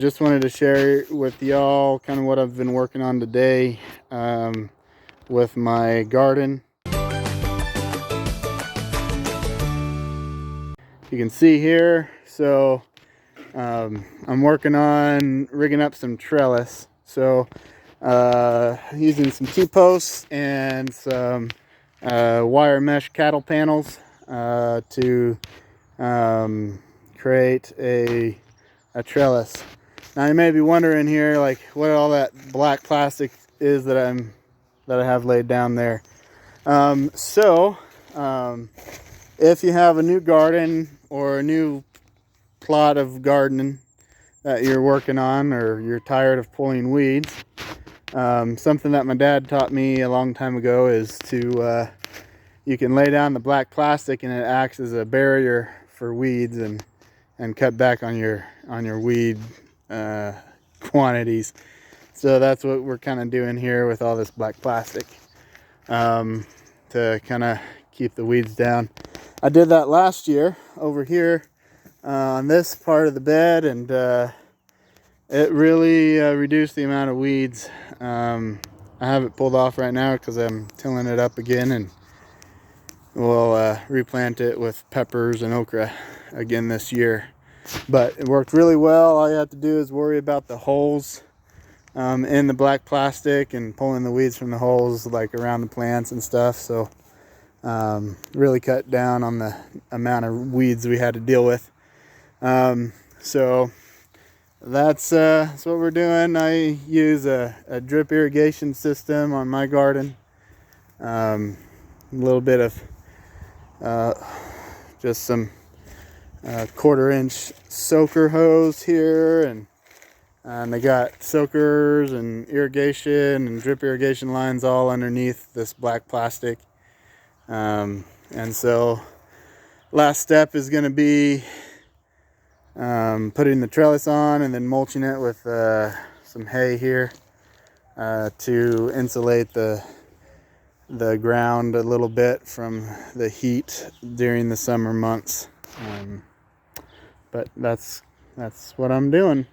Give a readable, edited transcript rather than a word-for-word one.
Just wanted to share with y'all kind of what I've been working on today with my garden. You can see here, so I'm working on rigging up some trellis. So using some T-posts and some wire mesh cattle panels to create a trellis. Now you may be wondering here, like, what all that black plastic is that I have laid down there. If you have a new garden or a new plot of gardening that you're working on, or you're tired of pulling weeds, something that my dad taught me a long time ago is to you can lay down the black plastic and it acts as a barrier for weeds and cut back on your weed quantities. So that's what we're kind of doing here with all this black plastic, to kind of keep the weeds down. I did that last year over here on this part of the bed, and it really reduced the amount of weeds. I have it pulled off right now because I'm tilling it up again, and we'll replant it with peppers and okra again this year. But it worked really well. All you have to do is worry about the holes in the black plastic and pulling the weeds from the holes, like around the plants and stuff. So really cut down on the amount of weeds we had to deal with. So that's what we're doing. I use a drip irrigation system on my garden. A little bit of just some 1/4 inch soaker hose here, and they got soakers and irrigation and drip irrigation lines all underneath this black plastic. And so last step is going to be putting the trellis on and then mulching it with some hay here to insulate the ground a little bit from the heat during the summer months. But that's what I'm doing.